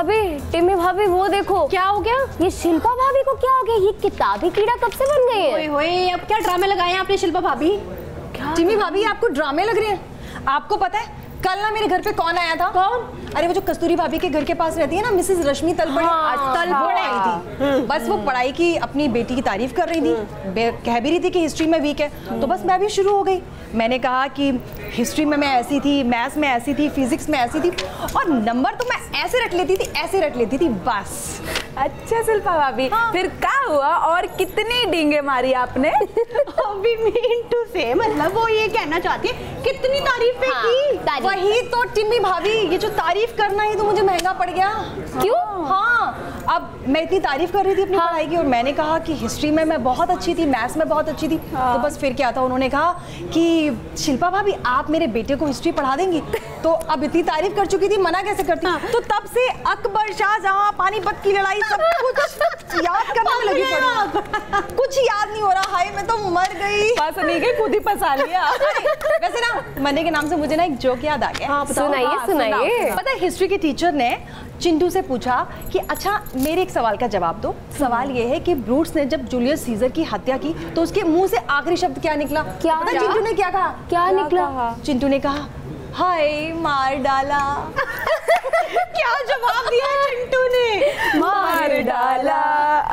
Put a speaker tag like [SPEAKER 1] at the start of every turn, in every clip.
[SPEAKER 1] भाभी, टिम्मी भाभी वो देखो।
[SPEAKER 2] क्या हो गया?
[SPEAKER 1] ये शिल्पा भाभी को क्या हो गया? ये किताबी कीड़ा कब से बन गई है?
[SPEAKER 2] ओए होए, अब क्या ड्रामे लगाए हैं आपने शिल्पा भाभी?
[SPEAKER 3] टिम्मी भाभी आपको ड्रामे लग रहे हैं? आपको पता है कल ना मेरे घर पे कौन आया था?
[SPEAKER 2] कौन?
[SPEAKER 3] अरे वो जो कस्तूरी भाभी के घर के पास रहती है ना, मिसेस रश्मि तलबड़े। तलबड़े आई थी। बस वो पढ़ाई की अपनी बेटी की तारीफ कर रही थी, कह भी रही थी कि हिस्ट्री में वीक है। तो बस मैं भी शुरू हो गई। मैंने कहा कि हिस्ट्री में मैं ऐसी थी, मैथ्स में ऐसी थी, फिजिक्स में ऐसी थी, और नंबर तो मैं ऐसे रख लेती थी, ऐसे रख लेती थी बस।
[SPEAKER 4] अच्छा शिल्पा भाभी, फिर क्या हुआ और कितनी डींगे मारी आपने?
[SPEAKER 2] अभी मीन टू से मतलब वो ये कहना चाहती है कितनी तारीफें की।
[SPEAKER 3] वही तो टिम्मी भाभी, ये जो तारीफ करना ही तो मुझे महंगा पड़ गया।
[SPEAKER 1] क्यों?
[SPEAKER 3] हाँ, अब मैं इतनी तारीफ कर रही थी अपनी पढ़ाई की, और मैंने कहा कि हिस्ट्री में मैं बहुत अच्छी थी, मैथ्स में बहुत अच्छी थी। तो बस फिर क्या था, उन्होंने कहा कि शिल्पा भाभी आप मेरे बेटे को हिस्ट्री पढ़ा देंगी। तो अब इतनी तारीफ कर चुकी थी, मना कैसे करती? तो तब से अकबर, शाहजहां, पानीपत की लड़ाई सब कुछ याद करने में लगी पड़ी। कुछ याद नहीं हो रहा। हाय मैं तो मर गई।
[SPEAKER 4] बस नहीं गई, खुद ही फंसा लिया।
[SPEAKER 3] वैसे ना मरने के नाम से मुझे ना एक जोक याद आ गया।
[SPEAKER 1] सुनाइए सुनाइए।
[SPEAKER 3] पता है हिस्ट्री के टीचर ने चिंटू से पूछा कि अच्छा मेरे एक सवाल का जवाब दो। सवाल ये है कि ब्रूट्स ने जब जूलियस सीजर की हत्या की तो उसके मुंह से आखिरी शब्द क्या निकला?
[SPEAKER 1] क्या?
[SPEAKER 3] पता चिंटू ने क्या कहा?
[SPEAKER 1] क्या निकला?
[SPEAKER 3] चिंटू ने कहा हाय मार डाला।
[SPEAKER 2] क्या जवाब दिया है चिंटू ने?
[SPEAKER 4] मार डाला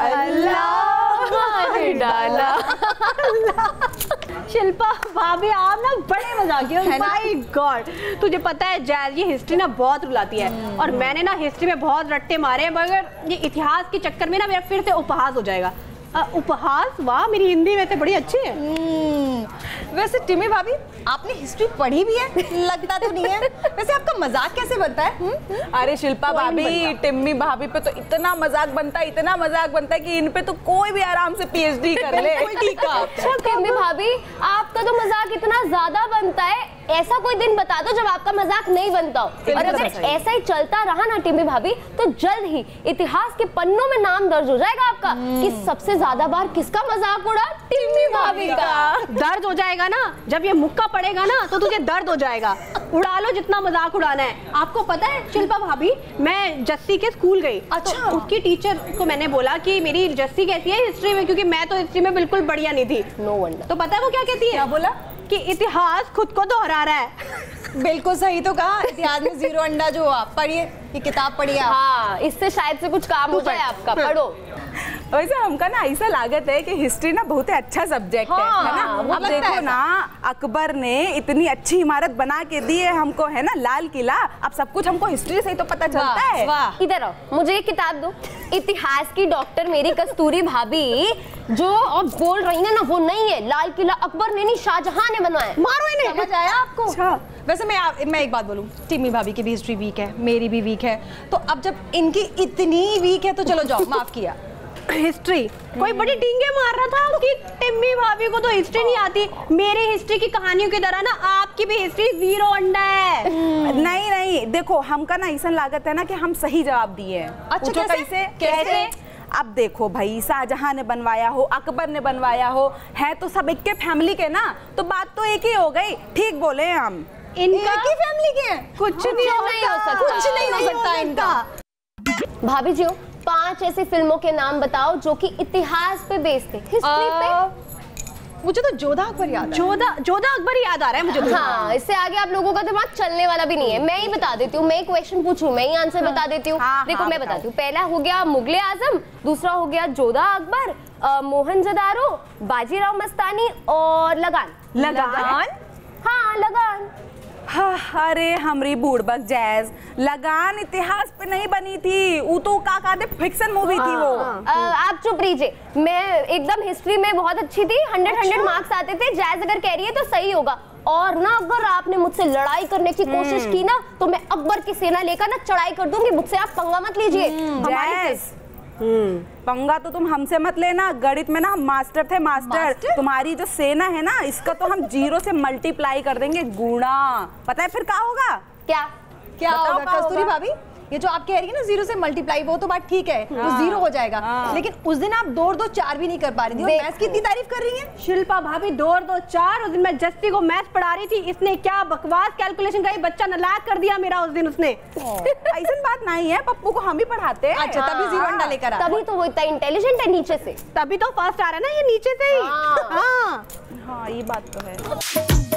[SPEAKER 4] अल्लाह,
[SPEAKER 1] मार डाला।
[SPEAKER 2] शिल्पा भाभी आप ना बड़े मजाकिया हो। माय गॉड, तुझे पता है जैज ये हिस्ट्री ना बहुत रुलाती है, और मैंने ना हिस्ट्री में बहुत रट्टे मारे हैं, मगर ये इतिहास के चक्कर में ना मेरा फिर से उपहास हो जाएगा। उपहास? वाह, मेरी हिंदी वैसे बड़ी अच्छी है।
[SPEAKER 3] वैसे टिम्मी भाभी आपने हिस्ट्री पढ़ी भी है, लगता तो नहीं है। वैसे आपका मजाक कैसे बनता है?
[SPEAKER 4] अरे शिल्पा भाभी, टिम्मी भाभी पे तो इतना मजाक बनता है, इतना मजाक बनता है कि इन पे तो कोई भी आराम से पीएचडी कर ले।
[SPEAKER 1] अच्छा टिम्मी भाभी, आपका तो मजाक इतना ज्यादा बनता है, ऐसा कोई दिन बता दो जब आपका मजाक नहीं बनता हो। और अगर ऐसा ही चलता रहा ना टिम्मी भाभी, तो जल्द ही इतिहास के पन्नों में नाम दर्ज हो जाएगा आपका कि सबसे ज्यादा बार किसका मजाक उड़ा? टिम्मी भाभी का।
[SPEAKER 2] दर्द हो जाएगा ना जब ये मुक्का पड़ेगा ना, तो तुझे दर्द हो जाएगा। उड़ा लो जितना मजाक उड़ाना है। आपको पता है शिल्पा भाभी, मैं जस्सी के स्कूल गई।
[SPEAKER 3] अच्छा।
[SPEAKER 2] तो उसकी टीचर को मैंने बोला कि मेरी जस्सी कैसी है हिस्ट्री में, क्योंकि मैं तो हिस्ट्री में बिल्कुल बढ़िया नहीं थी।
[SPEAKER 1] No wonder.
[SPEAKER 2] तो पता है वो क्या कहती है?
[SPEAKER 3] क्या बोला?
[SPEAKER 2] कि इतिहास खुद को दोहरा रहा है।
[SPEAKER 3] बिल्कुल सही तो कहा। इतिहास में जीरो अंडा जो आप पढ़िए, ये किताब पढ़िए।
[SPEAKER 1] हाँ, इससे शायद से कुछ काम हो जाए आपका। पढ़ो।
[SPEAKER 4] वैसे हमका ना ऐसा लागत है कि हिस्ट्री ना बहुत अच्छा सब्जेक्ट है ना। अब देखो ना, अकबर ने इतनी अच्छी इमारत बना के दी है हमको, है ना, लाल किला। अब सब कुछ हमको हिस्ट्री से ही तो पता चलता है।
[SPEAKER 3] वाह।
[SPEAKER 1] इधर आओ, मुझे एक किताब दो। इतिहास की डॉक्टर मेरी कस्तूरी भाभी जो अब बोल रही है ना, वो नहीं है। लाल किला अकबर ने नहीं, शाहजहां ने बनवाया।
[SPEAKER 3] मारो इन्हें। समझ आया आपको?
[SPEAKER 4] अच्छा।
[SPEAKER 3] वैसे मैं एक बात बोलूं, टिम्मी भाभी की भी हिस्ट्री वीक है, मेरी भी वीक है। तो अब जब इनकी इतनी वीक है तो चलो जाओ, माफ किया।
[SPEAKER 2] हिस्ट्री कोई बड़ी डींगे मार रहा था कि टिम्मी भाभी को तो हिस्ट्री नहीं आती। मेरी हिस्ट्री की कहानियों की तरह ना आपकी भी हिस्ट्री जीरो अंडा है।
[SPEAKER 4] नहीं नहीं, देखो हमका ना ऐसा लागत है ना कि हम सही जवाब दिए हैं।
[SPEAKER 3] अच्छा, कैसे?
[SPEAKER 4] अब देखो भाई, शाहजहां ने बनवाया हो, अकबर ने बनवाया हो, है तो सब एक के फैमिली के ना, तो बात तो एक ही हो गई। ठीक बोले हम।
[SPEAKER 3] इनका एक ही फैमिली के हैं?
[SPEAKER 2] कुछ नहीं हो सकता,
[SPEAKER 3] कुछ नहीं हो सकता इनका।
[SPEAKER 1] भाभी जी 5 ऐसी फिल्मों के नाम बताओ जो कि इतिहास पे बेस्ड थे, हिस्ट्री पे।
[SPEAKER 3] मुझे तो जोधा अकबर याद है।
[SPEAKER 2] जोधा अकबर याद आ रहा है मुझे तो।
[SPEAKER 1] हाँ, इससे आगे आप लोगों का दिमाग चलने वाला भी नहीं है। मैं ही बता देती हूँ, मैं ही क्वेश्चन पूछ रही हूँ, मैं ही आंसर बता देती हूँ। देखो मैं बताती हूँ। पहला हो गया मुगले आजम, दूसरा हो गया जोधा अकबर, मोहनजोदारो, बाजीराव मस्तानी और लगान।
[SPEAKER 4] लगान?
[SPEAKER 1] हाँ लगान।
[SPEAKER 4] हाँ, अरे हमरी बूढ़बक जैज, लगान इतिहास पे नहीं बनी थी, वो तो का कहते फिक्शन मूवी थी वो।
[SPEAKER 1] आप चुप रहिए, मैं एकदम हिस्ट्री में बहुत अच्छी थी, 100 मार्क्स आते थे। जैज अगर कह रही है तो सही होगा। और ना अगर आपने मुझसे लड़ाई करने की कोशिश की ना, तो मैं अकबर की सेना लेकर ना चढ़ाई कर दूंगी। मुझसे आप पंगा मत लीजिए।
[SPEAKER 4] पंगा तो तुम हमसे मत लेना, गणित में ना हम मास्टर थे, मास्टर। तुम्हारी जो सेना है ना, इसका तो हम 0 से मल्टीप्लाई कर देंगे, गुणा। पता है फिर क्या होगा?
[SPEAKER 1] क्या
[SPEAKER 3] क्या होगा कस्तूरी भाभी? ये जो आप कह रही है ना 0 से मल्टीप्लाई, वो तो बात ठीक है, तो 0 हो जाएगा, लेकिन उस दिन आप 2 और 2 4 भी नहीं कर पा रही थी, और मैथ्स की इतनी तारीफ कर रही है।
[SPEAKER 2] शिल्पा भाभी 2 और 2 4, उस दिन मैं जस्टी को मैथ्स पढ़ा रही थी, इसने क्या बकवास कैलकुलेशन कराई, बच्चा नालायक कर दिया मेरा उस दिन उसने।
[SPEAKER 4] ऐसी बात नहीं है, पप्पू को हम ही पढ़ाते हैं।
[SPEAKER 3] अच्छा, तभी 0 अंडा लेकर आ।
[SPEAKER 1] तभी तो वो इतना इंटेलिजेंट है नीचे से,
[SPEAKER 2] तभी तो फर्स्ट आ रहा है ना ये नीचे से ही। हाँ
[SPEAKER 4] हाँ ये बात तो है।